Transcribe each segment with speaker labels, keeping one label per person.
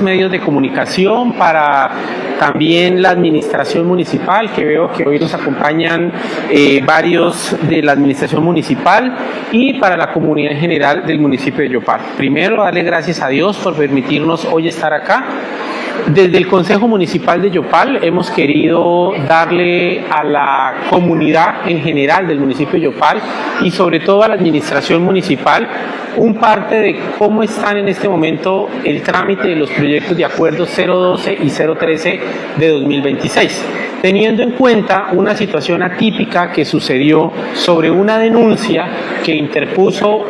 Speaker 1: medios de comunicación, para también la administración municipal, que veo que hoy nos acompañan varios de la administración municipal, y para la comunidad en general del municipio de Yopal. Primero, darle gracias a Dios por permitirnos hoy estar acá. Desde el Consejo Municipal de Yopal hemos querido darle a la comunidad en general del municipio de Yopal y sobre todo a la administración municipal un parte de cómo están en este momento el trámite de los proyectos de acuerdo 012 y 013 de 2026, teniendo en cuenta una situación atípica que sucedió sobre una denuncia que interpuso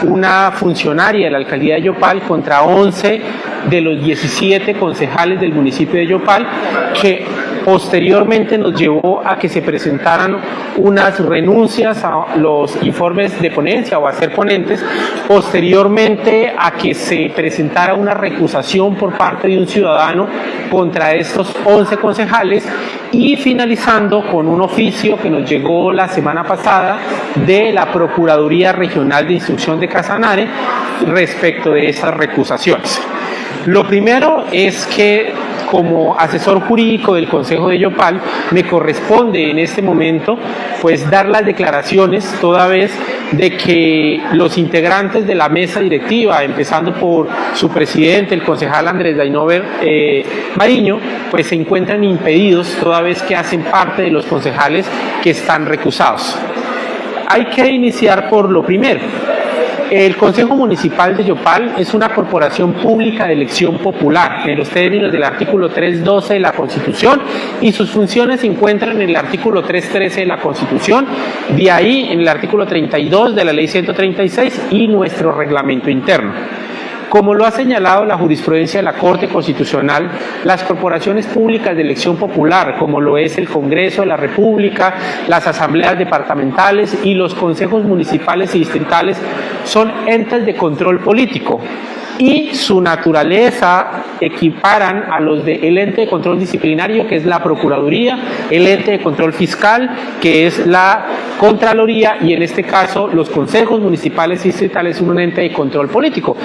Speaker 1: una funcionaria de la alcaldía de Yopal contra 11 de los 17 concejales del municipio de Yopal, que posteriormente nos llevó a que se presentaran unas renuncias a los informes de ponencia o a ser ponentes, posteriormente a que se presentara una recusación por parte de un ciudadano contra estos 11 concejales, y finalizando con un oficio que nos llegó la semana pasada de la Procuraduría Regional de Instrucción de Casanare respecto de esas recusaciones. Lo primero es que, como asesor jurídico del Consejo de Yopal, me corresponde en este momento pues dar las declaraciones, toda vez de que los integrantes de la mesa directiva, empezando por su presidente, el concejal Andrés Dainover Mariño, pues se encuentran impedidos toda vez que hacen parte de los concejales que están recusados. Hay que iniciar por lo primero. El Consejo Municipal de Yopal es una corporación pública de elección popular en los términos del artículo 312 de la Constitución, y sus funciones se encuentran en el artículo 313 de la Constitución, de ahí en el artículo 32 de la Ley 136 y nuestro reglamento interno. Como lo ha señalado la jurisprudencia de la Corte Constitucional, las corporaciones públicas de elección popular, como lo es el Congreso de la República, las asambleas departamentales y los consejos municipales y distritales, son entes de control político, y su naturaleza equiparan a los del ente de control disciplinario, que es la Procuraduría, el ente de control fiscal, que es la Contraloría, y en este caso los consejos municipales y distritales son un ente de control político.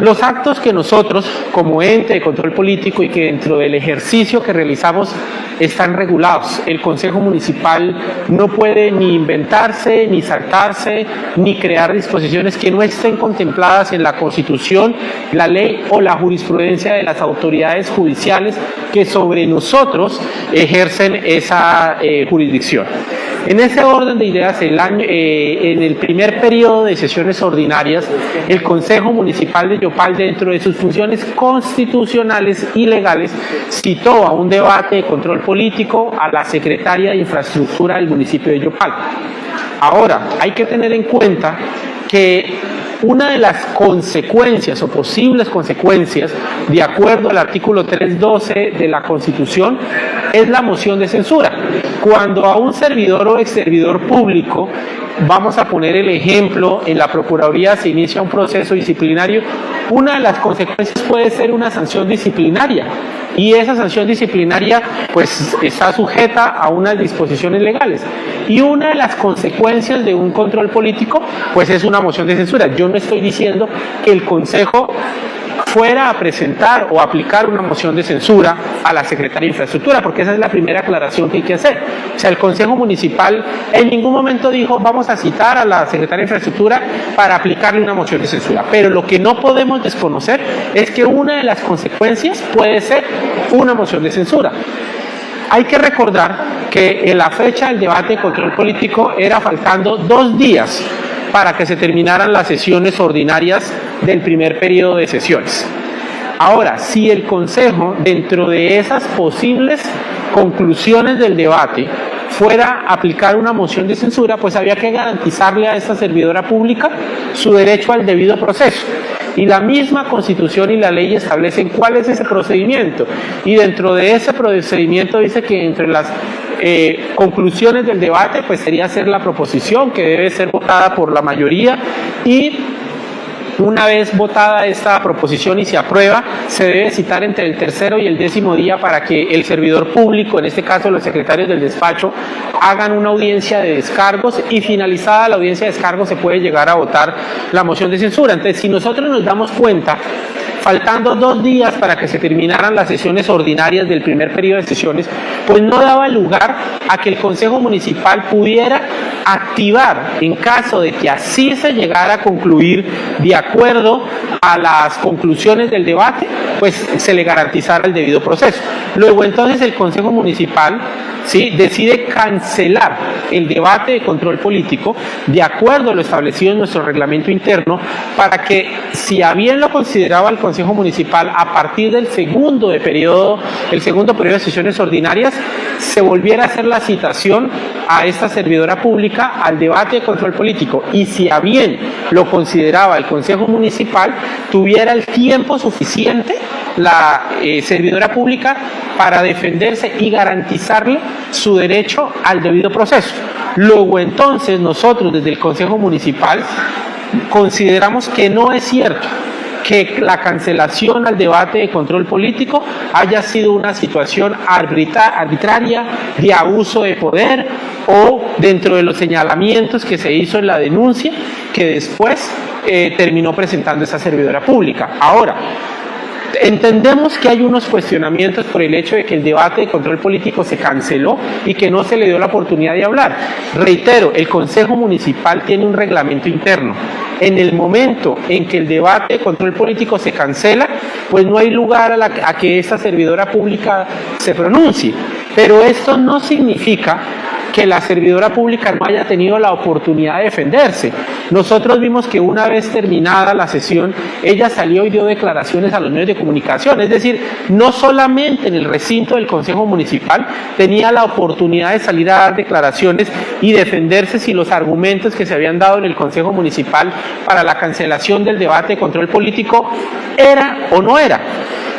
Speaker 1: Los actos que nosotros, como ente de control político y que dentro del ejercicio que realizamos, están regulados. El Consejo Municipal no puede ni inventarse, ni saltarse, ni crear disposiciones que no estén contempladas en la Constitución, la ley o la jurisprudencia de las autoridades judiciales que sobre nosotros ejercen esa jurisdicción. En ese orden de ideas, en el primer periodo de sesiones ordinarias, el Consejo Municipal de Yopal, dentro de sus funciones constitucionales y legales, citó a un debate de control político a la secretaria de Infraestructura del municipio de Yopal. Ahora, hay que tener en cuenta que una de las consecuencias o posibles consecuencias, de acuerdo al artículo 312 de la Constitución, es la moción de censura. Cuando a un servidor o exservidor público, vamos a poner el ejemplo, en la Procuraduría se inicia un proceso disciplinario, una de las consecuencias puede ser una sanción disciplinaria, y esa sanción disciplinaria pues está sujeta a unas disposiciones legales, y una de las consecuencias de un control político pues es una moción de censura. Yo no estoy diciendo que el Consejo fuera a presentar o aplicar una moción de censura a la Secretaría de Infraestructura, porque esa es la primera aclaración que hay que hacer. O sea, el Consejo Municipal en ningún momento dijo vamos a citar a la Secretaría de Infraestructura para aplicarle una moción de censura, pero lo que no podemos desconocer es que una de las consecuencias puede ser una moción de censura. Hay que recordar que en la fecha del debate de control político era faltando 2 días para que se terminaran las sesiones ordinarias del primer periodo de sesiones. Ahora, si el Consejo, dentro de esas posibles conclusiones del debate, fuera a aplicar una moción de censura, pues había que garantizarle a esta servidora pública su derecho al debido proceso. Y la misma Constitución y la ley establecen cuál es ese procedimiento. Y dentro de ese procedimiento dice que entre las conclusiones del debate, pues sería hacer la proposición, que debe ser votada por la mayoría, y una vez votada esta proposición y se aprueba, se debe citar entre el tercero y el 10º día para que el servidor público, en este caso los secretarios del despacho, hagan una audiencia de descargos y finalizada la audiencia de descargos se puede llegar a votar la moción de censura. Entonces, si nosotros nos damos cuenta, faltando 2 días para que se terminaran las sesiones ordinarias del primer periodo de sesiones, pues no daba lugar a que el Consejo Municipal pudiera activar, en caso de que así se llegara a concluir de acuerdo a las conclusiones del debate, pues se le garantizara el debido proceso. Luego entonces el Consejo Municipal, ¿sí?, decide cancelar el debate de control político de acuerdo a lo establecido en nuestro reglamento interno, para que, si a bien lo consideraba el Consejo Municipal, a partir del segundo periodo de sesiones ordinarias, se volviera a hacer la citación a esta servidora pública al debate de control político, y si a bien lo consideraba el Consejo Municipal, tuviera el tiempo suficiente la servidora pública para defenderse y garantizarle su derecho al debido proceso. Luego entonces nosotros desde el Consejo Municipal consideramos que no es cierto que la cancelación al debate de control político haya sido una situación arbitraria de abuso de poder o dentro de los señalamientos que se hizo en la denuncia que después terminó presentando esa servidora pública. Ahora, entendemos que hay unos cuestionamientos por el hecho de que el debate de control político se canceló y que no se le dio la oportunidad de hablar. Reitero, el Consejo Municipal tiene un reglamento interno. En el momento en que el debate de control político se cancela, pues no hay lugar a que esa servidora pública se pronuncie. Pero esto no significa que la servidora pública no haya tenido la oportunidad de defenderse. Nosotros vimos que una vez terminada la sesión, ella salió y dio declaraciones a los medios de comunicación, es decir, no solamente en el recinto del Consejo Municipal tenía la oportunidad de salir a dar declaraciones y defenderse si los argumentos que se habían dado en el Consejo Municipal para la cancelación del debate de control político era o no era.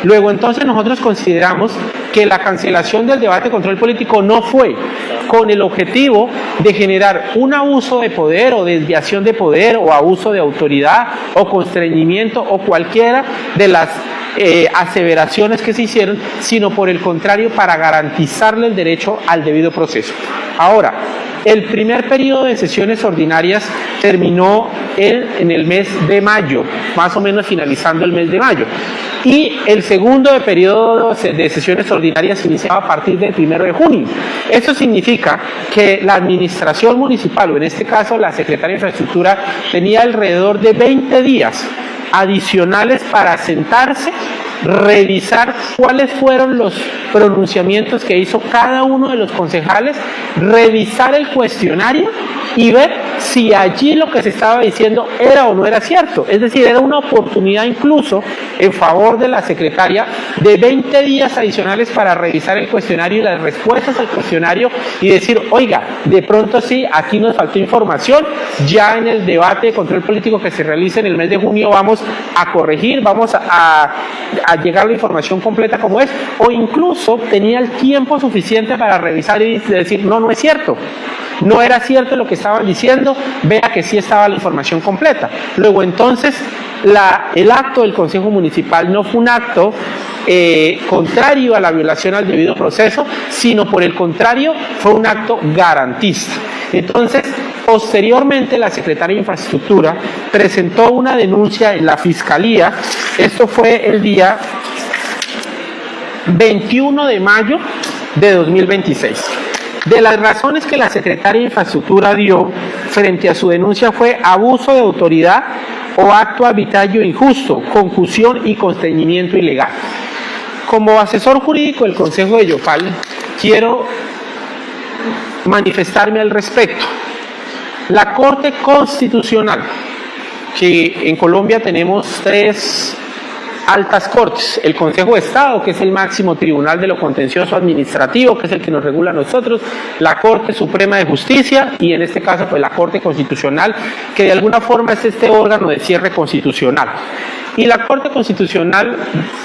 Speaker 1: Luego entonces nosotros consideramos que la cancelación del debate de control político no fue con el objetivo de generar un abuso de poder o desviación de poder o abuso de autoridad o constreñimiento o cualquiera de las aseveraciones que se hicieron, sino por el contrario para garantizarle el derecho al debido proceso. Ahora, el primer periodo de sesiones ordinarias terminó en el mes de mayo, más o menos finalizando el mes de mayo. Y el segundo periodo de sesiones ordinarias iniciaba a partir del 1 de junio. Esto significa que la administración municipal, o en este caso la Secretaría de Infraestructura, tenía alrededor de 20 días adicionales para sentarse, revisar cuáles fueron los pronunciamientos que hizo cada uno de los concejales, revisar el cuestionario y ver si allí lo que se estaba diciendo era o no era cierto. Es decir, era una oportunidad incluso en favor de la secretaria de 20 días adicionales para revisar el cuestionario y las respuestas al cuestionario y decir, oiga, de pronto sí, aquí nos faltó información, ya en el debate de control político que se realiza en el mes de junio vamos a corregir, vamos a llegar la información completa como es, o incluso tenía el tiempo suficiente para revisar y decir, no es cierto. No era cierto lo que estaban diciendo, vea que sí estaba la información completa. Luego entonces el acto del Consejo Municipal no fue un acto contrario a la violación al debido proceso, sino por el contrario fue un acto garantista. Entonces, posteriormente la Secretaría de Infraestructura presentó una denuncia en la Fiscalía, esto fue el día 21 de mayo de 2026. De las razones que la Secretaría de Infraestructura dio frente a su denuncia fue abuso de autoridad o acto arbitrario injusto, confusión y constreñimiento ilegal. Como asesor jurídico del Consejo de Yopal, quiero manifestarme al respecto. La Corte Constitucional, que en Colombia tenemos 3 altas cortes, el Consejo de Estado, que es el máximo tribunal de lo contencioso administrativo, que es el que nos regula a nosotros, la Corte Suprema de Justicia y en este caso pues la Corte Constitucional, que de alguna forma es este órgano de cierre constitucional. Y la Corte Constitucional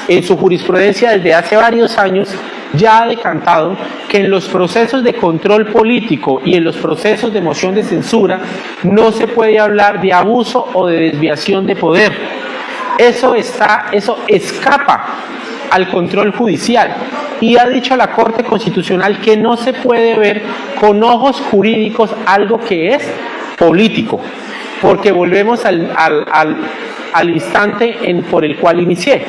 Speaker 1: en su jurisprudencia desde hace varios años ya ha decantado que en los procesos de control político y en los procesos de moción de censura no se puede hablar de abuso o de desviación de poder. Eso escapa al control judicial, y ha dicho la Corte Constitucional que no se puede ver con ojos jurídicos algo que es político, porque volvemos al instante por el cual inicié.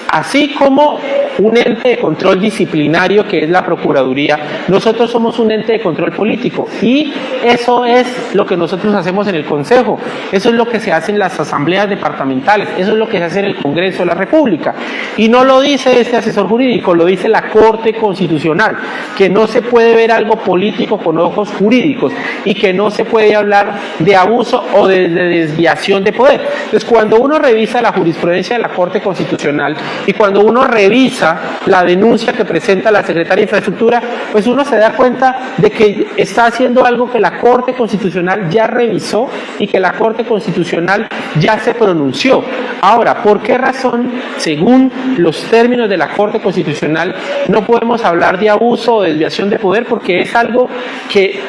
Speaker 1: Así como un ente de control disciplinario que es la Procuraduría, nosotros somos un ente de control político, y eso es lo que nosotros hacemos en el Consejo, eso es lo que se hace en las asambleas departamentales, eso es lo que se hace en el Congreso de la República, y no lo dice este asesor jurídico, lo dice la Corte Constitucional, que no se puede ver algo político con ojos jurídicos y que no se puede hablar de abuso o de desviación de poder. Entonces, cuando uno revisa la jurisprudencia de la Corte Constitucional y cuando uno revisa la denuncia que presenta la Secretaría de Infraestructura, pues uno se da cuenta de que está haciendo algo que la Corte Constitucional ya revisó y que la Corte Constitucional ya se pronunció. Ahora, ¿por qué razón, según los términos de la Corte Constitucional, no podemos hablar de abuso o desviación de poder? Porque es algo que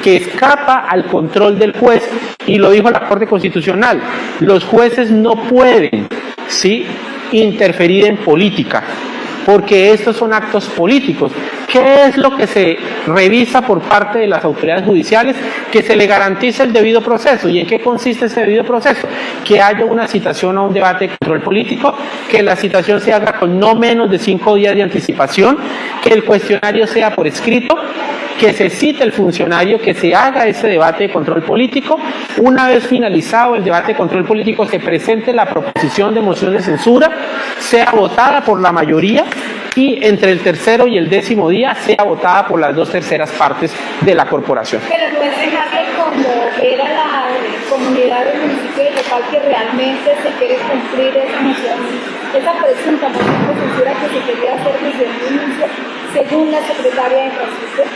Speaker 1: escapa al control del juez, y lo dijo la Corte Constitucional. Los jueces no pueden, ¿sí?, interferir en política, porque estos son actos políticos. ¿Qué es lo que se revisa por parte de las autoridades judiciales? Que se le garantice el debido proceso. ¿Y en qué consiste ese debido proceso? Que haya una citación a un debate de control político, que la citación se haga con no menos de 5 días de anticipación, que el cuestionario sea por escrito, que se cite el funcionario, que se haga ese debate de control político. Una vez finalizado el debate de control político, se presente la proposición de moción de censura, sea votada por la mayoría, y entre el tercero y el 10º día sea votada por las 2/3 partes de la corporación.
Speaker 2: Pero no es dejarle como era la comunidad del municipio de Yopal, que realmente se quiere cumplir esa moción, esa presunta moción de censura que se quería hacer desde el inicio, según la secretaria de Infraestructura.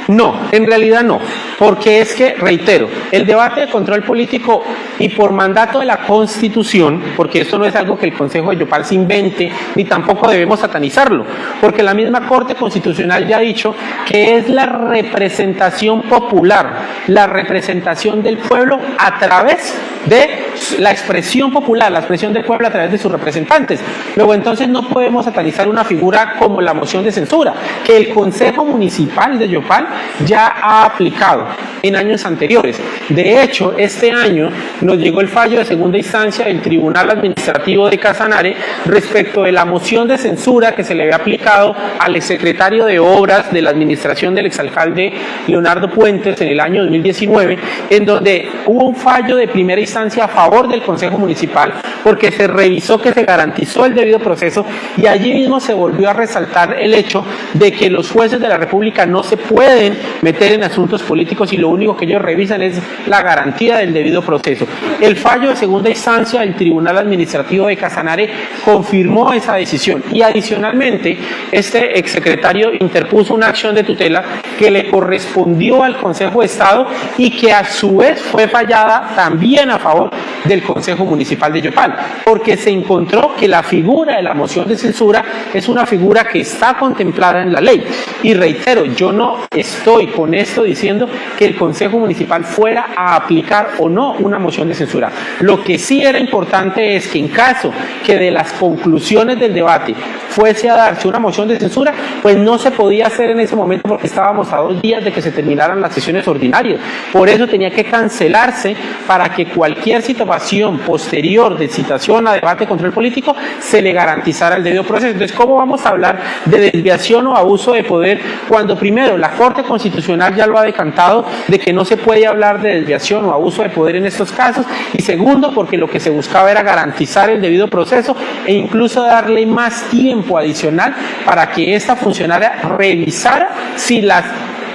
Speaker 1: No, en realidad no, porque es que, reitero, el debate de control político, y por mandato de la Constitución, porque esto no es algo que el Consejo de Yopal se invente, ni tampoco debemos satanizarlo, porque la misma Corte Constitucional ya ha dicho que es la representación popular, la representación del pueblo a través de la expresión popular, la expresión del pueblo a través de sus representantes. Luego, entonces, no podemos satanizar una figura como la moción de censura, que el Consejo Municipal de Yopal ya ha aplicado en años anteriores. De hecho, este año nos llegó el fallo de segunda instancia del Tribunal Administrativo de Casanare respecto de la moción de censura que se le había aplicado al exsecretario de Obras de la administración del exalcalde Leonardo Puentes en el año 2019, en donde hubo un fallo de primera instancia a favor del Consejo Municipal, porque se revisó que se garantizó el debido proceso, y allí mismo se volvió a resaltar el hecho de que los jueces de la República no se pueden meter en asuntos políticos, y lo único que ellos revisan es la garantía del debido proceso. El fallo de segunda instancia del Tribunal Administrativo de Casanare confirmó esa decisión, y adicionalmente este exsecretario interpuso una acción de tutela que le correspondió al Consejo de Estado y que a su vez fue fallada también a favor del Consejo Municipal de Yopal, porque se encontró que la figura de la moción de censura es una figura que está contemplada en la ley. Y reitero, yo no estoy con esto diciendo que el Consejo Municipal fuera a aplicar o no una moción de censura. Lo que sí era importante es que, en caso que de las conclusiones del debate fuese a darse una moción de censura, pues no se podía hacer en ese momento, porque estábamos a 2 días de que se terminaran las sesiones ordinarias. Por eso tenía que cancelarse, para que cualquier situación posterior de citación a debate de control político se le garantizara el debido proceso. Entonces, ¿cómo vamos a hablar de desviación o abuso de poder cuando, primero, la Corte Constitucional ya lo ha decantado de que no se puede hablar de desviación o abuso de poder en estos casos, y segundo, porque lo que se buscaba era garantizar el debido proceso e incluso darle más tiempo adicional para que esta funcionaria revisara si las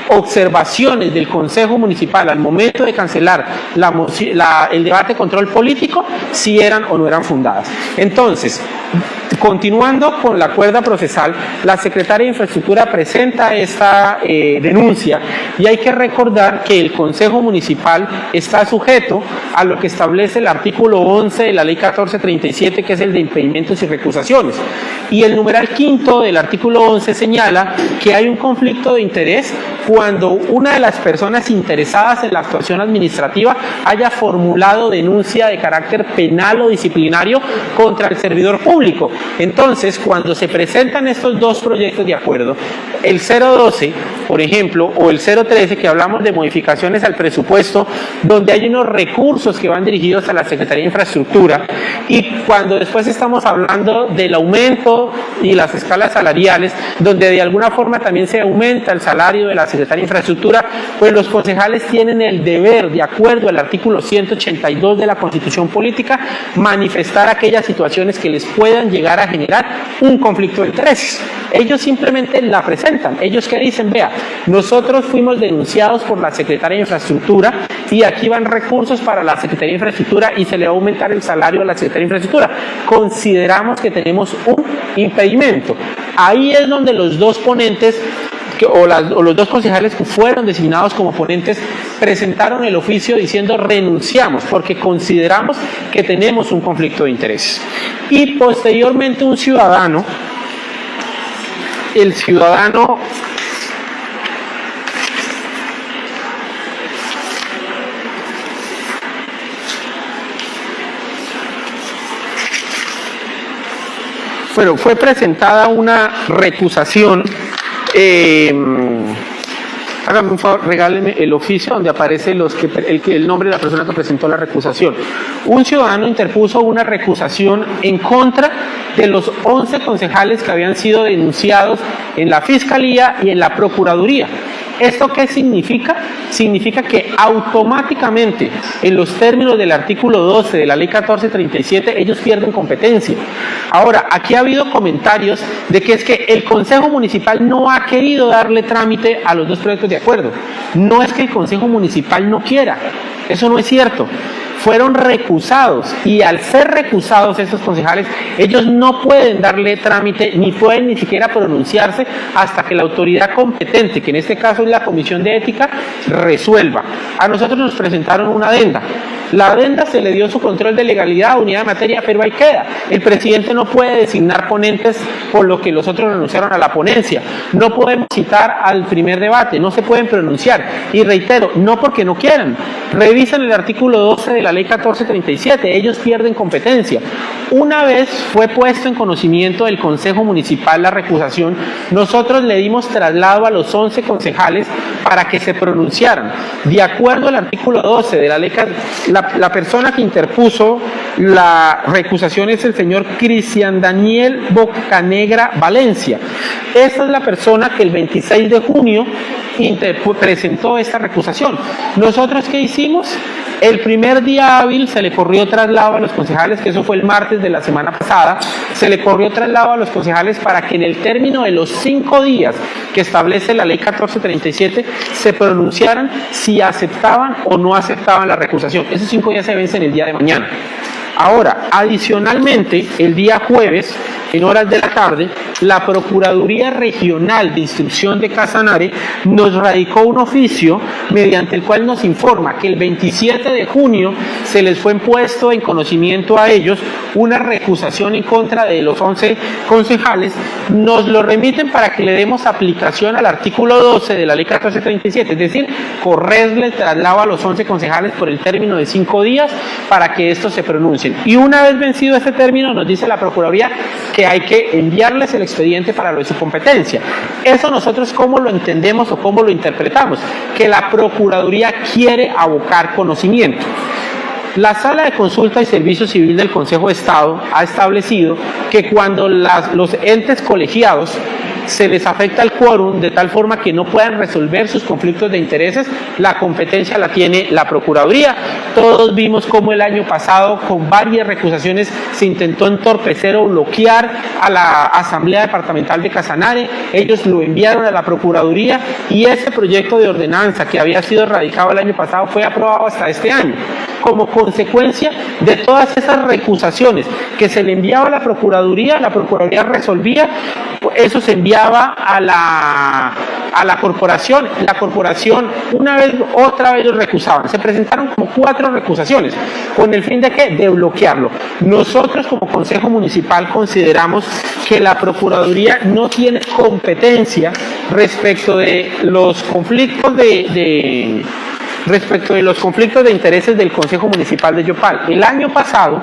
Speaker 1: observaciones del Consejo Municipal al momento de cancelar el debate de control político si eran o no eran fundadas? Entonces, Continuando con la cuerda procesal, la Secretaría de Infraestructura presenta esta denuncia y hay que recordar que el Consejo Municipal está sujeto a lo que establece el artículo 11 de la Ley 1437, que es el de impedimentos y recusaciones. Y el numeral quinto del artículo 11 señala que hay un conflicto de interés cuando una de las personas interesadas en la actuación administrativa haya formulado denuncia de carácter penal o disciplinario contra el servidor público. Entonces, cuando se presentan estos dos proyectos de acuerdo, el 012, por ejemplo, o el 013, que hablamos de modificaciones al presupuesto, donde hay unos recursos que van dirigidos a la Secretaría de Infraestructura, y cuando después estamos hablando del aumento y las escalas salariales, donde de alguna forma también se aumenta el salario de la Secretaría de Infraestructura, pues los concejales tienen el deber, de acuerdo al artículo 182 de la Constitución Política, manifestar aquellas situaciones que les puedan llegar a generar un conflicto de intereses. Ellos simplemente la presentan. Ellos que dicen, vea, nosotros fuimos denunciados por la Secretaría de Infraestructura y aquí van recursos para la Secretaría de Infraestructura y se le va a aumentar el salario a la Secretaría de Infraestructura. Consideramos que tenemos un impedimento. Ahí es donde los dos ponentes o los dos concejales que fueron designados como ponentes presentaron el oficio diciendo renunciamos porque consideramos que tenemos un conflicto de intereses. Y posteriormente un ciudadano, el ciudadano fue presentada una recusación. Hágame un favor, regáleme el oficio donde aparece el nombre de la persona que presentó la recusación. Un ciudadano interpuso una recusación en contra de los 11 concejales que habían sido denunciados en la Fiscalía y en la Procuraduría. ¿Esto qué significa? Significa que automáticamente, en los términos del artículo 12 de la Ley 1437, ellos pierden competencia. Ahora, aquí ha habido comentarios de que es que el Consejo Municipal no ha querido darle trámite a los dos proyectos de acuerdo. No es que el Consejo Municipal no quiera, eso no es cierto. Fueron recusados y al ser recusados esos concejales, ellos no pueden darle trámite ni pueden ni siquiera pronunciarse hasta que la autoridad competente, que en este caso es la Comisión de Ética, resuelva. A nosotros nos presentaron una adenda. La adenda se le dio su control de legalidad, unidad de materia, pero ahí queda. El presidente no puede designar ponentes por lo que los otros renunciaron a la ponencia. No podemos citar al primer debate, no se pueden pronunciar. Y reitero, no porque no quieran. Revisen el artículo 12 de la Ley 1437, ellos pierden competencia. Una vez fue puesto en conocimiento del Consejo Municipal la recusación, nosotros le dimos traslado a los 11 concejales para que se pronunciaran. De acuerdo al artículo 12 de la Ley, la persona que interpuso la recusación es el señor Cristian Daniel Bocanegra Valencia. Esta es la persona que el 26 de junio presentó esta recusación. ¿Nosotros qué hicimos? El primer día hábil se le corrió traslado a los concejales, que eso fue el martes de la semana pasada, se le corrió traslado a los concejales para que en el término de los 5 días que establece la Ley 1437 se pronunciaran si aceptaban o no aceptaban la recusación. Esos 5 días se vencen el día de mañana. Ahora, adicionalmente, el día jueves, en horas de la tarde, la Procuraduría Regional de Instrucción de Casanare nos radicó un oficio mediante el cual nos informa que el 27 de junio se les fue impuesto en conocimiento a ellos una recusación en contra de los 11 concejales. Nos lo remiten para que le demos aplicación al artículo 12 de la Ley 1437, es decir, correrle traslado a los 11 concejales por el término de 5 días para que estos se pronuncien. Y una vez vencido este término, nos dice la Procuraduría que hay que enviarles el expediente para lo de su competencia. Eso nosotros cómo lo entendemos o cómo lo interpretamos, que la Procuraduría quiere abocar conocimiento. La Sala de Consulta y Servicio Civil del Consejo de Estado ha establecido que cuando los entes colegiados se les afecta el quórum de tal forma que no puedan resolver sus conflictos de intereses, la competencia la tiene la Procuraduría. Todos vimos cómo el año pasado con varias recusaciones se intentó entorpecer o bloquear a la Asamblea Departamental de Casanare. Ellos lo enviaron a la Procuraduría y ese proyecto de ordenanza que había sido radicado el año pasado fue aprobado hasta este año. como consecuencia de todas esas recusaciones que se le enviaba a la Procuraduría resolvía, eso se enviaba a la corporación una vez, otra vez lo recusaban. Se presentaron como 4 recusaciones, con el fin de ¿qué? De bloquearlo. Nosotros como Consejo Municipal consideramos que la Procuraduría no tiene competencia respecto de los conflictos de intereses del Consejo Municipal de Yopal. El año pasado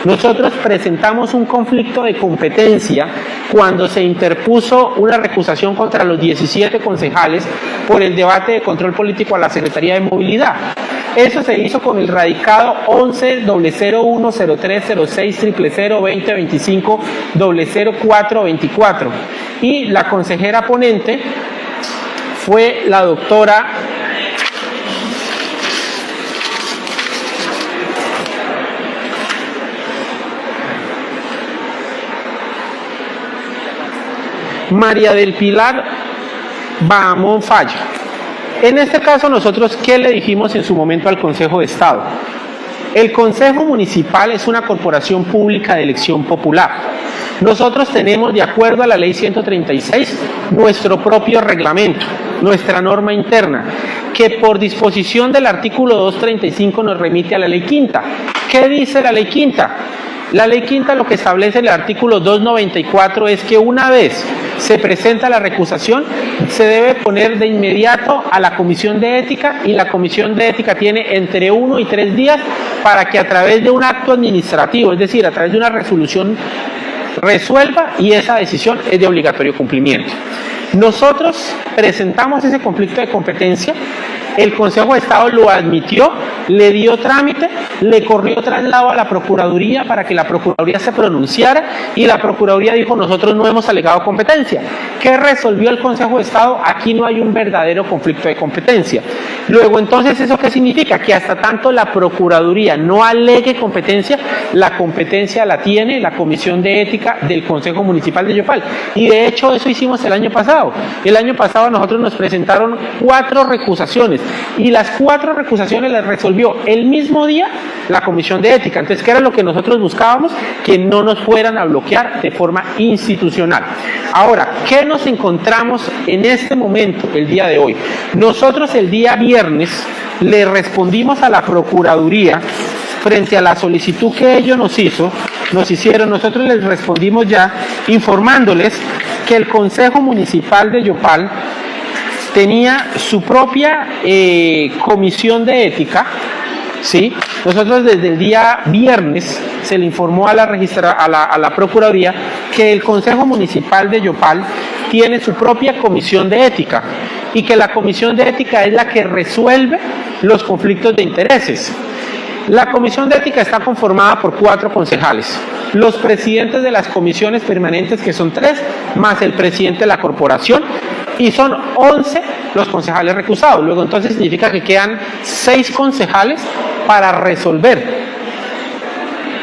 Speaker 1: nosotros presentamos un conflicto de competencia cuando se interpuso una recusación contra los 17 concejales por el debate de control político a la Secretaría de Movilidad. Eso se hizo con el radicado 11-001-0306-000-2025-00424 y la consejera ponente fue la doctora María del Pilar Bahamón Falla. En este caso nosotros, ¿qué le dijimos en su momento al Consejo de Estado? El Consejo Municipal es una corporación pública de elección popular. Nosotros tenemos, de acuerdo a la Ley 136, nuestro propio reglamento, nuestra norma interna, que por disposición del artículo 235 nos remite a la Ley Quinta. ¿Qué dice la Ley Quinta? La Ley Quinta lo que establece el artículo 294 es que una vez se presenta la recusación, se debe poner de inmediato a la Comisión de Ética y la Comisión de Ética tiene entre 1 y 3 días para que a través de un acto administrativo, es decir, a través de una resolución, resuelva y esa decisión es de obligatorio cumplimiento. Nosotros presentamos ese conflicto de competencia, el Consejo de Estado lo admitió, le dio trámite, le corrió traslado a la Procuraduría para que la Procuraduría se pronunciara y la Procuraduría dijo: nosotros no hemos alegado competencia. ¿Qué resolvió el Consejo de Estado? Aquí no hay un verdadero conflicto de competencia. Luego, entonces, ¿eso qué significa? Que hasta tanto la Procuraduría no alegue competencia, la competencia la tiene la Comisión de Ética del Consejo Municipal de Yopal. Y de hecho eso hicimos el año pasado. El año pasado a nosotros nos presentaron 4 recusaciones y las 4 recusaciones las resolvió el mismo día la Comisión de Ética. Entonces, ¿qué era lo que nosotros buscábamos? Que no nos fueran a bloquear de forma institucional. Ahora, ¿qué nos encontramos en este momento, el día de hoy? Nosotros el día viernes le respondimos a la Procuraduría frente a la solicitud que ellos nos hicieron, nosotros les respondimos ya informándoles que el Consejo Municipal de Yopal tenía su propia comisión de ética, ¿sí? Nosotros desde el día viernes se le informó a la Procuraduría que el Consejo Municipal de Yopal tiene su propia comisión de ética y que la comisión de ética es la que resuelve los conflictos de intereses. La comisión de ética está conformada por 4 concejales, los presidentes de las comisiones permanentes, que son 3, más el presidente de la corporación, y son 11 los concejales recusados. Luego entonces significa que quedan 6 concejales para resolver.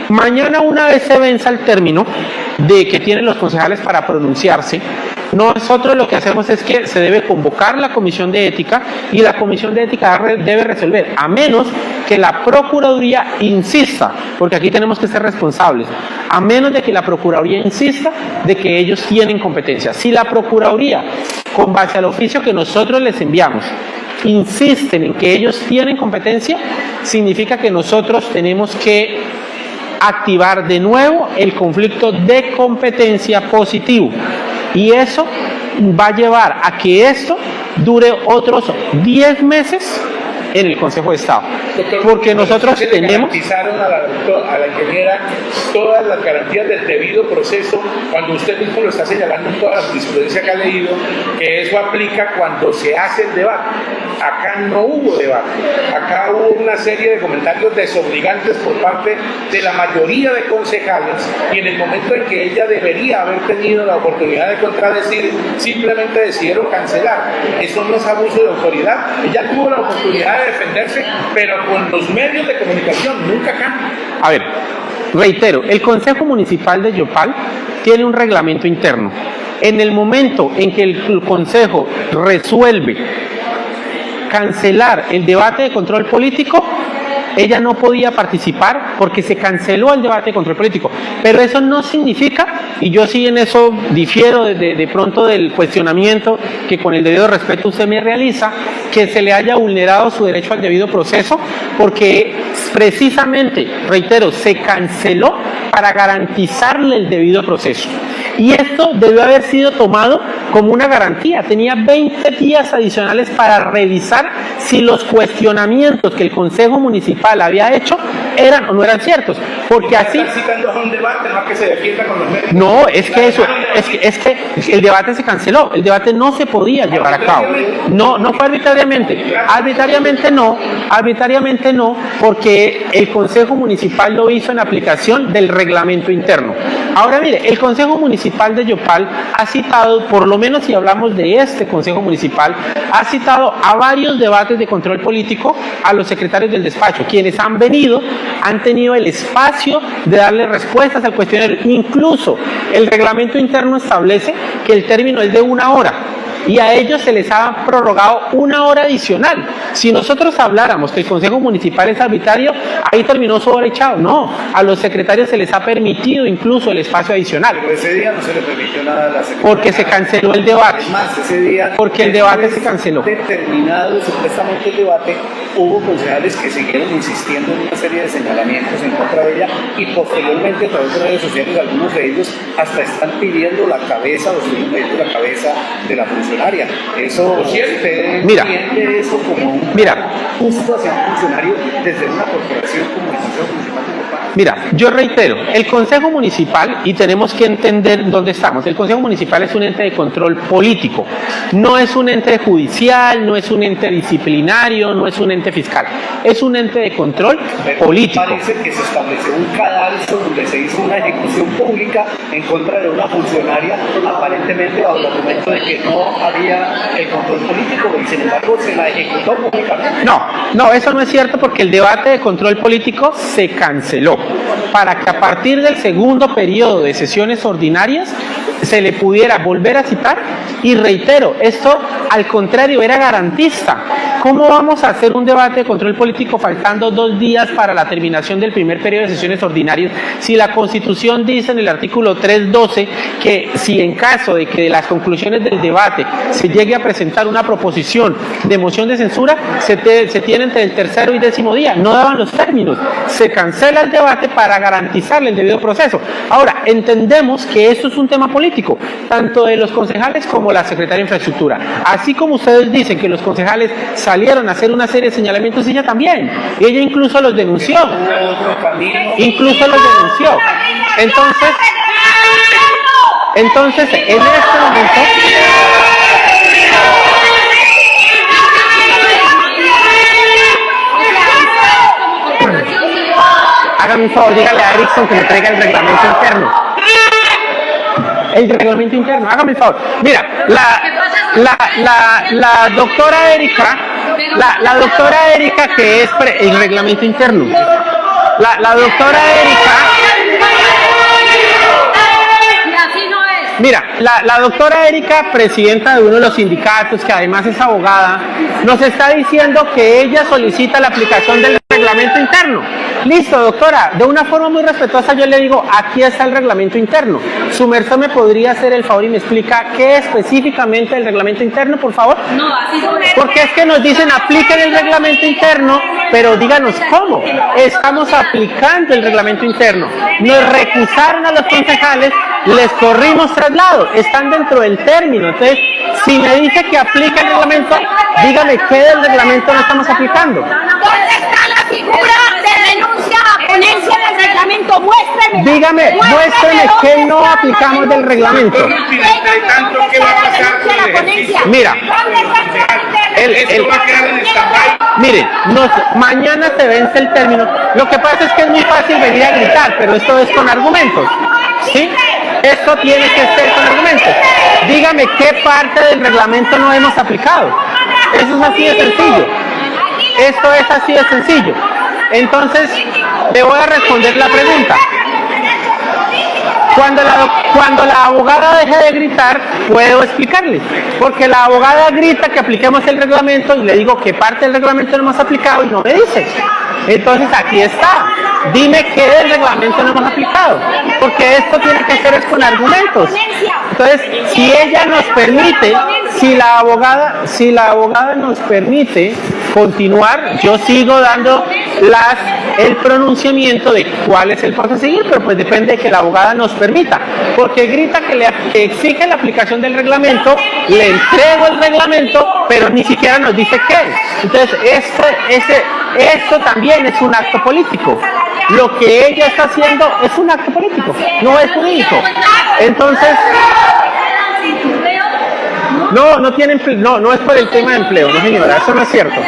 Speaker 1: Mañana, una vez se venza el término de que tienen los concejales para pronunciarse, nosotros lo que hacemos es que se debe convocar la comisión de ética y la comisión de ética debe resolver, a menos que la Procuraduría insista, porque aquí tenemos que ser responsables, a menos de que la Procuraduría insista de que ellos tienen competencia. Si la Procuraduría, con base al oficio que nosotros les enviamos, insisten en que ellos tienen competencia, significa que nosotros tenemos que activar de nuevo el conflicto de competencia positivo. Y eso va a llevar a que esto dure otros 10 meses en el Consejo de Estado.
Speaker 3: Doctor,
Speaker 1: porque nosotros tenemos...
Speaker 3: garantizaron a la ingeniera todas las garantías del debido proceso, cuando usted mismo lo está señalando en toda la jurisprudencia que ha leído, que eso aplica cuando se hace el debate. Acá no hubo debate, acá hubo una serie de comentarios desobligantes por parte de la mayoría de concejales, y en el momento en que ella debería haber tenido la oportunidad de contradecir, simplemente decidieron cancelar. Eso no es abuso de autoridad. Ella tuvo la oportunidad de defenderse, pero con los medios de comunicación, nunca acá.
Speaker 1: A ver, reitero, el Consejo Municipal de Yopal tiene un reglamento interno. En el momento en que el Consejo resuelve cancelar el debate de control político, ella no podía participar porque se canceló el debate de control político. Pero eso no significa, y yo sí en eso difiero de pronto del cuestionamiento que con el debido respeto usted me realiza, que se le haya vulnerado su derecho al debido proceso, porque precisamente, reitero, se canceló para garantizarle el debido proceso. Y esto debió haber sido tomado como una garantía. Tenía 20 días adicionales para revisar si los cuestionamientos que el Consejo Municipal había hecho eran o no eran ciertos. Porque así...
Speaker 3: ¿Están citando a un debate, no que se defienda con los medios?
Speaker 1: No, es que el debate se canceló. El debate no se podía llevar a cabo. No fue arbitrariamente. Arbitrariamente no, porque el Consejo Municipal lo hizo en aplicación del reglamento interno. Ahora mire, el Consejo Municipal de Yopal ha citado, por lo menos si hablamos de este Consejo Municipal, ha citado a varios debates de control político a los secretarios del despacho, quienes han venido, han tenido el espacio de darle respuestas al cuestionario. Incluso el reglamento interno establece que el término es de 1 hora. Y a ellos se les ha prorrogado 1 hora adicional. Si nosotros habláramos que el Consejo Municipal es arbitrario, ahí terminó su hora echado. No, a los secretarios se les ha permitido incluso el espacio adicional.
Speaker 4: Pero ese día no se le permitió nada a la secretaria.
Speaker 1: Porque se canceló el debate.
Speaker 4: Es más, ese día...
Speaker 1: Porque el debate se canceló.
Speaker 4: Terminado supuestamente el debate, hubo concejales que siguieron insistiendo en una serie de señalamientos en contra de ella y posteriormente a través de redes sociales algunos de ellos hasta están pidiendo la cabeza o estuvieron pidiendo la cabeza de la funcionaria. Eso, usted entiende eso como una situación funcionario desde una corporación como el Consejo Municipal de Yopal.
Speaker 1: Mira, yo reitero, el Consejo Municipal, y tenemos que entender dónde estamos, el Consejo Municipal es un ente de control político, no es un ente judicial, no es un ente disciplinario, no es un ente fiscal, es un ente de control político.
Speaker 4: Parece que se estableció un cadalso donde se hizo una ejecución pública en contra de una funcionaria, aparentemente bajo el argumento de que no había el control político y sin embargo se la ejecutó públicamente.
Speaker 1: No, eso no es cierto porque el debate de control político se canceló para que a partir del segundo periodo de sesiones ordinarias se le pudiera volver a citar y reitero, esto al contrario era garantista. ¿Cómo vamos a hacer un debate de control político faltando 2 días para la terminación del primer periodo de sesiones ordinarias si la Constitución dice en el artículo 312 que si en caso de que de las conclusiones del debate se llegue a presentar una proposición de moción de censura se tiene entre el 3.º y 10.º día? No daban los términos, se cancela el debate para garantizarle el debido proceso. Ahora, entendemos que esto es un tema político, tanto de los concejales como la secretaria de Infraestructura. Así como ustedes dicen que los concejales salieron a hacer una serie de señalamientos, ella también. Y ella incluso los denunció. Entonces, en este momento... Hágame un favor, dígale a Erickson que me traiga el reglamento interno. El reglamento interno, hágame el favor. Mira, la doctora Erika, la doctora Erika que es el reglamento interno. La doctora Erika... Mira, la doctora Erika, presidenta de uno de los sindicatos, que además es abogada, nos está diciendo que ella solicita la aplicación del reglamento interno. Listo, doctora, de una forma muy respetuosa yo le digo, aquí está el reglamento interno. ¿Su merced me podría hacer el favor y me explica qué específicamente el reglamento interno, por favor?
Speaker 5: No, así no es.
Speaker 1: Porque es que nos dicen apliquen el reglamento interno, pero díganos cómo. Estamos aplicando el reglamento interno. Nos recusaron a los concejales, les corrimos traslado, están dentro del término. Entonces, si me dice que aplica el reglamento, dígame qué del reglamento no estamos aplicando.
Speaker 5: ¿Dónde está la figura de renuncia a ponencia del reglamento? Muéstreme.
Speaker 1: Dígame, muéstreme qué no aplicamos del reglamento.
Speaker 3: ¿Qué va a pasar con el ejercicio?
Speaker 1: Mira,
Speaker 3: Esto va a quedar en stand-by.
Speaker 1: Miren, mañana se vence el término. Lo que pasa es que es muy fácil venir a gritar, pero esto es con argumentos. ¿Sí? Esto tiene que ser con argumentos. Dígame qué parte del reglamento no hemos aplicado. Eso es así de sencillo. Esto es así de sencillo. Entonces, le voy a responder la pregunta. Cuando la abogada deje de gritar, puedo explicarle. Porque la abogada grita que apliquemos el reglamento y le digo qué parte del reglamento no hemos aplicado y no me dice. Entonces aquí está. Dime qué del reglamento no hemos aplicado, porque esto tiene que ser con argumentos. Entonces, si ella nos permite, si la abogada nos permite continuar, yo sigo dando el pronunciamiento de cuál es el paso a seguir, pero pues depende de que la abogada nos permita, porque grita que exige la aplicación del reglamento, le entrego el reglamento, pero ni siquiera nos dice qué. Entonces, esto también es un acto político. Lo que ella está haciendo es un acto político, no es jurídico. Entonces, no tiene empleo, no es por el tema de empleo, no señora, eso no es cierto.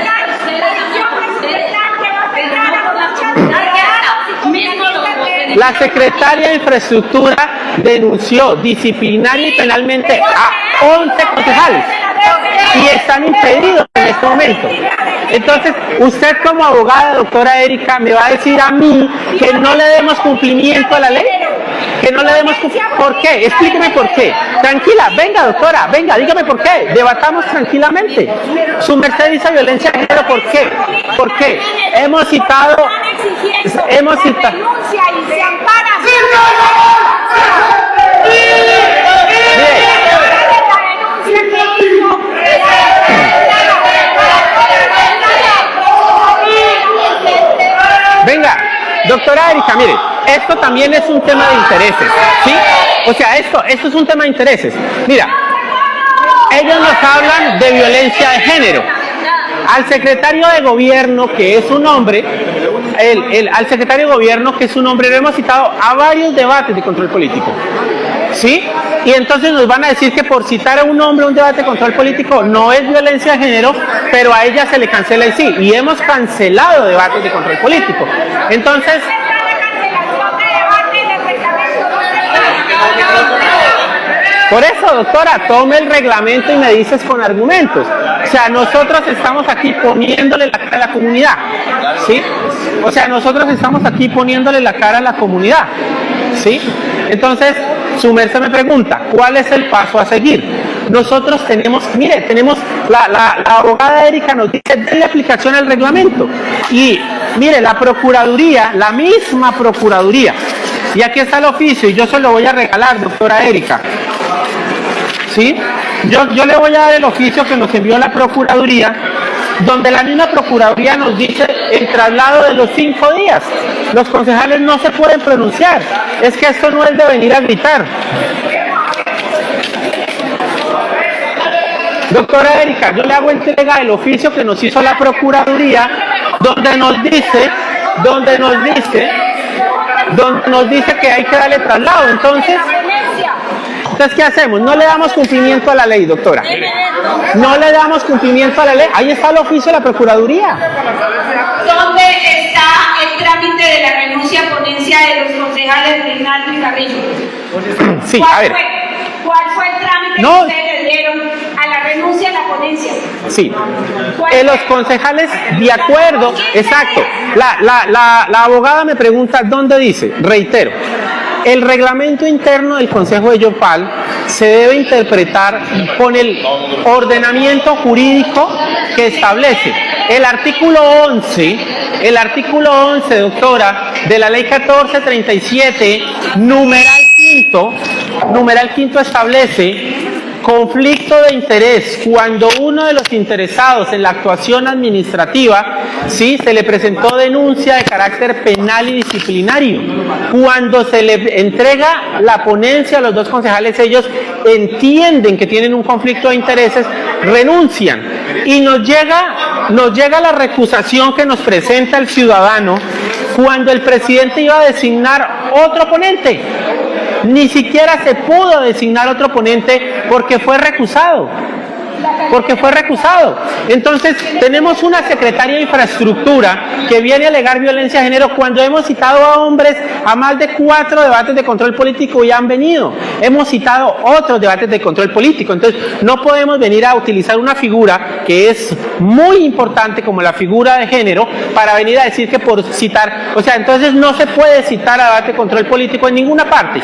Speaker 1: La secretaria de Infraestructura denunció disciplinaria y penalmente a 11 concejales y están impedidos en este momento. Entonces, usted como abogada, doctora Erika, me va a decir a mí que no le demos cumplimiento a la ley, que no le demos cumplimiento. ¿Por qué? Explíqueme por qué. Tranquila, venga doctora, venga, dígame por qué. Debatamos tranquilamente. Su merced dice violencia de género, ¿por qué? ¿Por qué? Hemos citado. Venga, doctora Erika, mire, esto también es un tema de intereses, ¿sí? O sea, esto es un tema de intereses. Mira, ellos nos hablan de violencia de género. Al secretario de gobierno, que es un hombre, al secretario de gobierno, que es un hombre, lo hemos citado a varios debates de control político, ¿sí? Y entonces nos van a decir que por citar a un hombre a un debate de control político no es violencia de género, pero a ella se le cancela el sí. Y hemos cancelado debates de control político. Entonces, por eso, doctora, tome el reglamento y me dices con argumentos. O sea, nosotros estamos aquí poniéndole la cara a la comunidad, ¿sí? O sea, nosotros estamos aquí poniéndole la cara a la comunidad, ¿sí? Entonces, su merced me pregunta, ¿cuál es el paso a seguir? Nosotros tenemos la abogada Erika nos dice, denle aplicación al reglamento. Y, mire, la Procuraduría, la misma Procuraduría, y aquí está el oficio, y yo se lo voy a regalar, doctora Erika. ¿Sí? Yo le voy a dar el oficio que nos envió la Procuraduría, donde la misma Procuraduría nos dice el traslado de los 5 días. Los concejales no se pueden pronunciar. Es que esto no es de venir a gritar. Doctora Erika, yo le hago entrega del oficio que nos hizo la Procuraduría, donde nos dice que hay que darle traslado. Entonces, ¿qué hacemos? No le damos cumplimiento a la ley, doctora. No le damos cumplimiento a la ley. Ahí está el oficio de la Procuraduría.
Speaker 5: ¿Dónde está el trámite de la renuncia a ponencia de los concejales Reinaldo y Carrillo?
Speaker 1: Sí, a ver.
Speaker 5: ¿Cuál fue el trámite que ustedes le dieron a la renuncia a la ponencia?
Speaker 1: Sí. Los concejales, de acuerdo, exacto. La abogada me pregunta, ¿dónde dice? Reitero. El reglamento interno del Consejo de Yopal se debe interpretar con el ordenamiento jurídico que establece el artículo 11, doctora, de la ley 1437, numeral quinto establece conflicto de interés cuando uno de los interesados en la actuación administrativa, sí, se le presentó denuncia de carácter penal y disciplinario. Cuando se le entrega la ponencia a los 2 concejales, ellos entienden que tienen un conflicto de intereses, renuncian. Y nos llega la recusación que nos presenta el ciudadano cuando el presidente iba a designar otro ponente. Ni siquiera se pudo designar otro ponente porque fue recusado. Entonces, tenemos una secretaria de Infraestructura que viene a alegar violencia de género cuando hemos citado a hombres a más de 4 debates de control político y han venido. Hemos citado otros debates de control político. Entonces, no podemos venir a utilizar una figura que es muy importante como la figura de género para venir a decir que por citar, o sea, entonces no se puede citar a debate de control político en ninguna parte.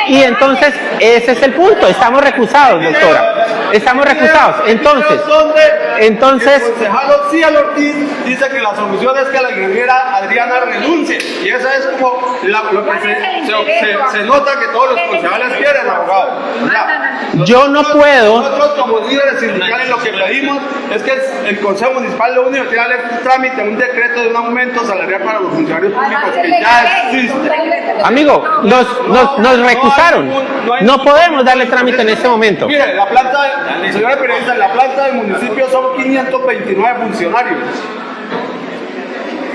Speaker 1: Y entonces, ese es el punto. Estamos recusados, doctora. Estamos recusados. Entonces, Entonces,
Speaker 6: el concejal Ociel Ortiz dice que la solución es que la ingeniera Adriana renuncie. Y esa es como lo que se nota que todos los concejales quieren, abogado. O sea,
Speaker 1: yo no puedo.
Speaker 6: Nosotros como líderes sindicales lo que pedimos es que el Consejo Municipal lo único que darle trámite un decreto de un aumento salarial para los funcionarios públicos que ya existe.
Speaker 1: Amigo, nos recusaron. No podemos darle trámite en este momento.
Speaker 6: Mire, señora periodista, en la planta del municipio son 529 funcionarios.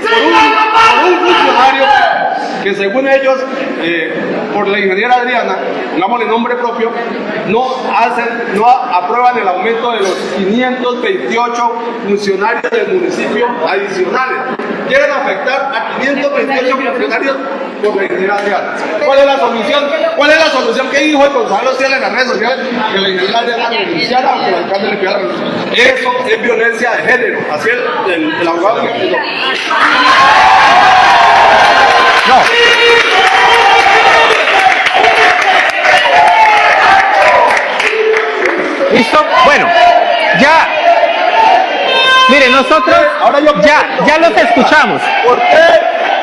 Speaker 6: Por un funcionario que según ellos, por la ingeniera Adriana, pongámosle nombre propio, no aprueban el aumento de los 528 funcionarios del municipio adicionales. Quieren afectar a 528 funcionarios por la ingeniera Adriana. ¿Cuál es la solución? ¿Cuál es la solución que dijo el concejal Ociel en las redes sociales? Que la ingeniera Adriana renunciara o que el alcalde le pidiera renuncia. Eso es violencia de género. Así el abogado que explicó.
Speaker 1: No. ¿Listo? Bueno, ya. Mire, nosotros ya los escuchamos.
Speaker 6: ¿Por qué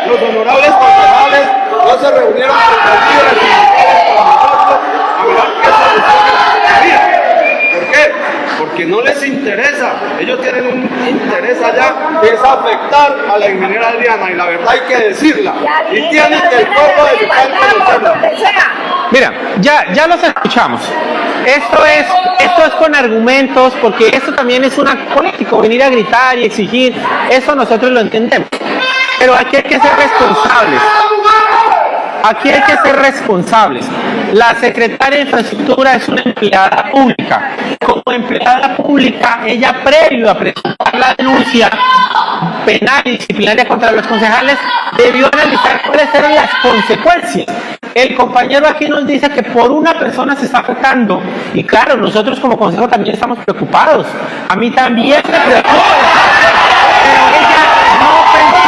Speaker 6: los honorables concejales no se reunieron con los líderes sindicales con nosotros a mirar qué soluciones había? ¿Por qué? Porque no les interesa. Ellos tienen un interés allá que es afectar a la ingeniera Adriana, y la verdad hay que decirla. Y tienen el pueblo de conocerla.
Speaker 1: Mira, ya los escuchamos. Esto es con argumentos, porque esto también es un acto político, venir a gritar y exigir, eso nosotros lo entendemos. Pero aquí hay que ser responsables. Aquí hay que ser responsables. La secretaria de Infraestructura es una empleada pública. Como empleada pública, ella previo a presentar la denuncia penal y disciplinaria contra los concejales, debió analizar cuáles eran las consecuencias. El compañero aquí nos dice que por una persona se está afectando. Y claro, nosotros como consejo también estamos preocupados. A mí también me preocupa. Pero ella no pensó.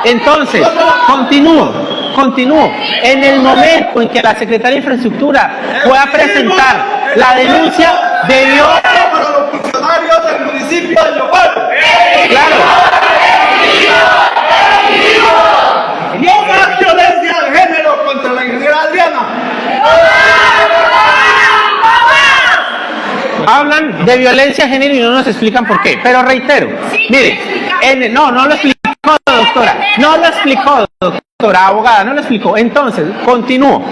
Speaker 1: Entonces, continúo. En el momento en que la Secretaría de Infraestructura pueda presentar la denuncia, debió...
Speaker 6: Para los funcionarios del municipio de Leopardo.
Speaker 1: Claro.
Speaker 6: No más violencia de género contra la ingeniera Adriana.
Speaker 1: Hablan de violencia de género y no nos explican por qué. Pero reitero, mire, no lo explicó, doctora. No lo explicó, doctora, abogada, no lo explicó. Entonces, continúo.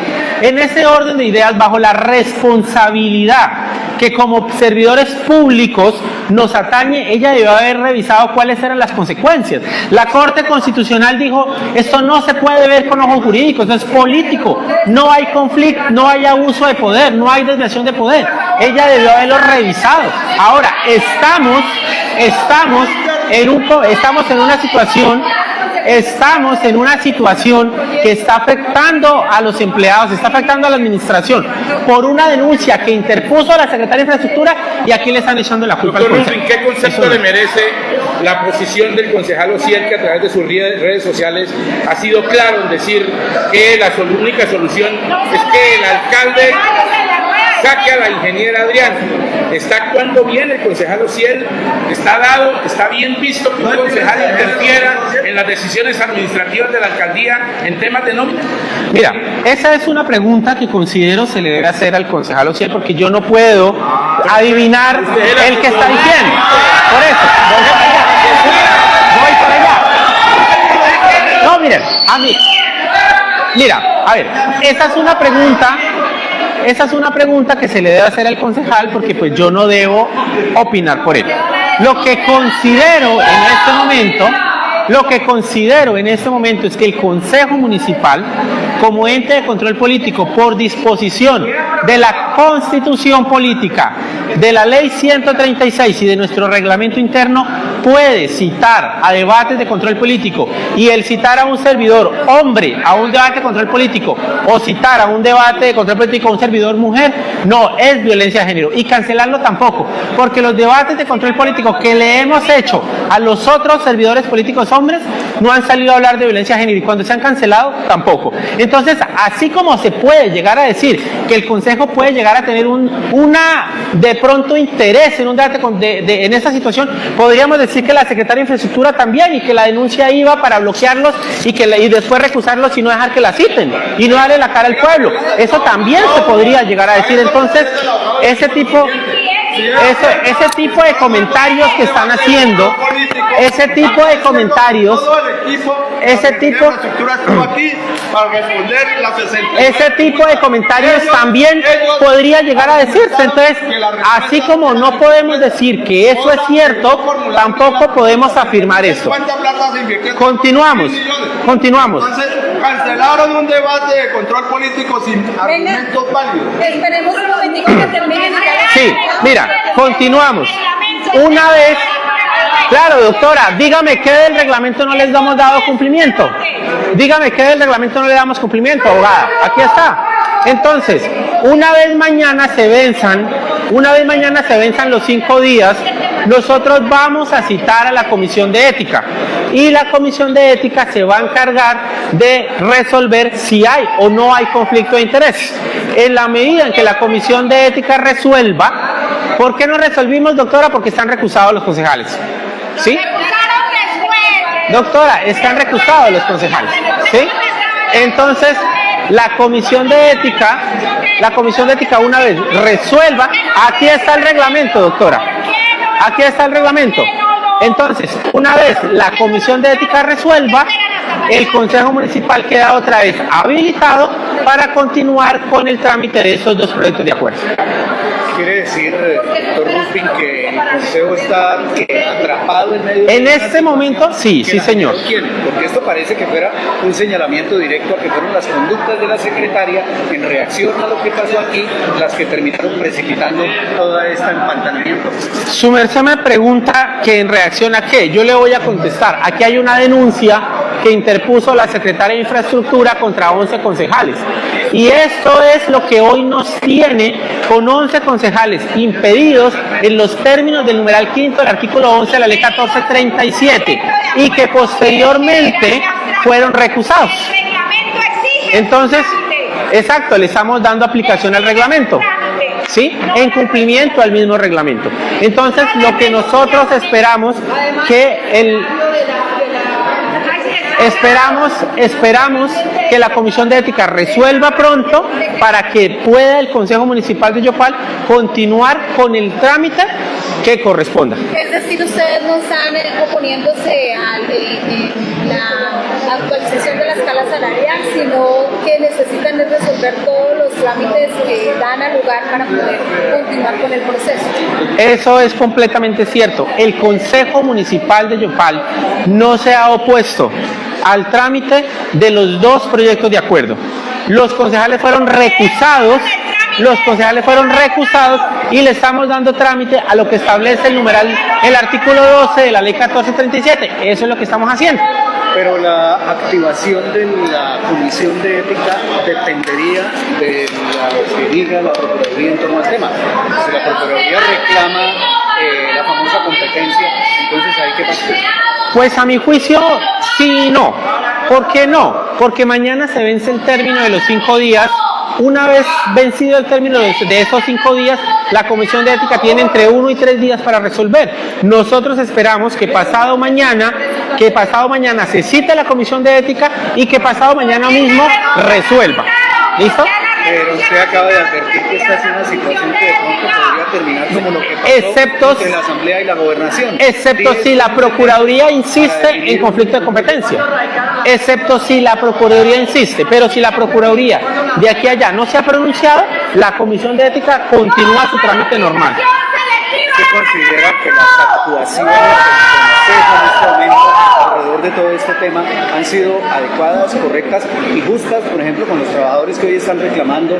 Speaker 1: En ese orden de ideas, bajo la responsabilidad que como servidores públicos nos atañe, ella debió haber revisado cuáles eran las consecuencias. La Corte Constitucional dijo, esto no se puede ver con ojos jurídicos, esto es político, no hay conflicto, no hay abuso de poder, no hay desviación de poder. Ella debió haberlo revisado. Ahora, estamos en una situación que está afectando a los empleados, está afectando a la administración por una denuncia que interpuso la Secretaría de Infraestructura, y aquí le están echando la culpa al
Speaker 3: Doctor
Speaker 1: Consejo.
Speaker 3: Rufin, ¿qué concepto le merece la posición del concejal Ociel, que a través de sus redes sociales ha sido claro en decir que la única solución es que el alcalde saque a la ingeniera Adriana? Está actuando bien el concejal Ociel, está bien visto que un concejal interfiera en las decisiones administrativas de la alcaldía en temas de nómina.
Speaker 1: Mira, esa es una pregunta que considero se le debe hacer al concejal Ociel, porque yo no puedo adivinar el que está diciendo. Por eso, voy para allá. No, miren, a ver, esa es una pregunta que se le debe hacer al concejal, porque pues yo no debo opinar por él. Lo que considero en este momento es que el Consejo Municipal, como ente de control político, por disposición de la Constitución Política, de la Ley 136 y de nuestro reglamento interno, puede citar a debates de control político y el citar a un servidor hombre a un debate de control político o citar a un debate de control político a un servidor mujer, no es violencia de género. Y cancelarlo tampoco, porque los debates de control político que le hemos hecho a los otros servidores políticos hombres no han salido a hablar de violencia de género y cuando se han cancelado tampoco. Entonces, así como se puede llegar a decir que el Consejo puede llegar a tener de pronto interés en un debate en esta situación, podríamos decir que la Secretaría de Infraestructura también y que la denuncia iba para bloquearlos y después recusarlos y no dejar que la citen y no darle la cara al pueblo. Eso también se podría llegar a decir. Entonces, ese tipo de comentarios que están haciendo, ese tipo de comentarios, también podría llegar a decirse. Entonces, así como no podemos decir que eso es cierto, tampoco podemos afirmar eso. Continuamos.
Speaker 6: Entonces, cancelaron un debate de control político sin argumentos válidos.
Speaker 2: Esperemos un momentico que termine.
Speaker 1: Sí, mira, continuamos. Una vez, claro, doctora, dígame qué del reglamento no les hemos dado cumplimiento. Dígame qué del reglamento no le damos cumplimiento, abogada. Aquí está. Entonces, una vez mañana se venzan los 5 días, nosotros vamos a citar a la Comisión de Ética y la Comisión de Ética se va a encargar de resolver si hay o no hay conflicto de interés. En la medida en que la Comisión de Ética resuelva, ¿por qué no resolvimos, doctora? Porque están recusados los concejales. ¿Sí? Doctora, están recusados los concejales. ¿Sí? Entonces, la Comisión de Ética una vez resuelva, aquí está el reglamento, doctora. Aquí está el reglamento. Entonces, una vez la Comisión de Ética resuelva, el Consejo Municipal queda otra vez habilitado para continuar con el trámite de esos 2 proyectos de acuerdo.
Speaker 4: ¿Quiere decir, doctor Ruffin, que el Consejo está atrapado en medio de
Speaker 1: En este momento, sí, señor.
Speaker 4: ¿Quién? Porque esto parece que fuera un señalamiento directo a que fueron las conductas de la secretaria en reacción a lo que pasó aquí, las que terminaron precipitando toda esta empantanamiento.
Speaker 1: Su merced me pregunta que en reacción a qué. Yo le voy a contestar. Aquí hay una denuncia que interpuso la Secretaria de Infraestructura contra 11 concejales. Y esto es lo que hoy nos tiene con 11 concejales impedidos en los términos del numeral 5 del artículo 11 de la ley 1437 y que posteriormente fueron recusados. Entonces, exacto, le estamos dando aplicación al reglamento, ¿sí? En cumplimiento al mismo reglamento. Entonces, lo que nosotros esperamos Esperamos que la Comisión de Ética resuelva pronto para que pueda el Consejo Municipal de Yopal continuar con el trámite que corresponda.
Speaker 2: Es decir, ustedes no están oponiéndose a la actualización de la escala salarial, sino que necesitan resolver todos los trámites que dan al lugar para poder continuar con el proceso.
Speaker 1: Eso es completamente cierto. El Consejo Municipal de Yopal no se ha opuesto al trámite de los 2 proyectos de acuerdo. Los concejales fueron recusados y le estamos dando trámite a lo que establece el artículo 12 de la ley 1437. Eso es lo que estamos haciendo.
Speaker 4: Pero la activación de la Comisión de Ética dependería de lo que diga la Procuraduría en torno al tema. Si la Procuraduría reclama la famosa competencia, entonces hay que pasar.
Speaker 1: Pues a mi juicio, sí y no. ¿Por qué no? Porque mañana se vence el término de los 5 días. Una vez vencido el término de esos 5 días, la Comisión de Ética tiene entre 1 y 3 días para resolver. Nosotros esperamos que pasado mañana se cite la Comisión de Ética y que pasado mañana mismo resuelva. ¿Listo?
Speaker 4: Pero usted acaba de advertir que esta es una situación que de pronto podría terminar como lo que pasó entre la Asamblea y la Gobernación.
Speaker 1: Excepto si la Procuraduría insiste en conflicto de competencia. Pero si la Procuraduría de aquí a allá no se ha pronunciado, la Comisión de Ética continúa su trámite normal.
Speaker 4: ¿Usted considera que las actuaciones del Consejo en este momento alrededor de todo este tema han sido adecuadas, correctas y justas, por ejemplo, con los trabajadores que hoy están reclamando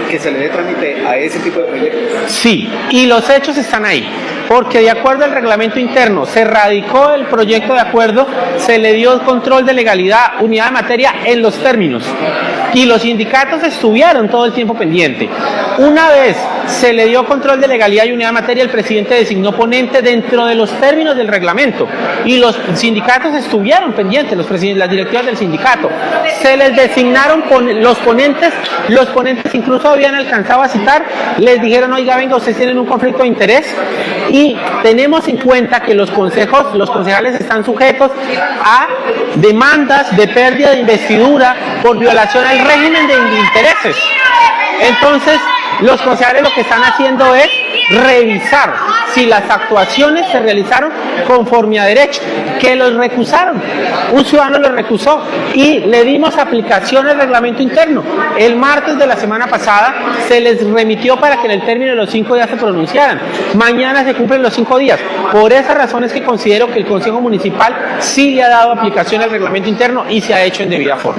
Speaker 4: que se le dé trámite a ese tipo de proyectos?
Speaker 1: Sí, y los hechos están ahí. porque de acuerdo al reglamento interno se radicó el proyecto de acuerdo, se le dio control de legalidad, unidad de materia en los términos y los sindicatos estuvieron todo el tiempo pendiente. Una vez se le dio control de legalidad y unidad de materia, el presidente designó ponente dentro de los términos del reglamento y los sindicatos estuvieron pendientes, las directivas del sindicato. Se les designaron los ponentes incluso habían alcanzado a citar, les dijeron, oiga, venga, ustedes tienen un conflicto de interés y tenemos en cuenta que los concejales están sujetos a demandas de pérdida de investidura por violación al régimen de intereses. Entonces, los concejales lo que están haciendo es revisar si las actuaciones se realizaron conforme a derecho, que los recusaron. Un ciudadano los recusó y le dimos aplicación al reglamento interno. El martes de la semana pasada se les remitió para que en el término de los 5 días se pronunciaran. Mañana se cumplen los 5 días. Por esas razones que considero que el Consejo Municipal sí le ha dado aplicación al reglamento interno y se ha hecho en debida forma.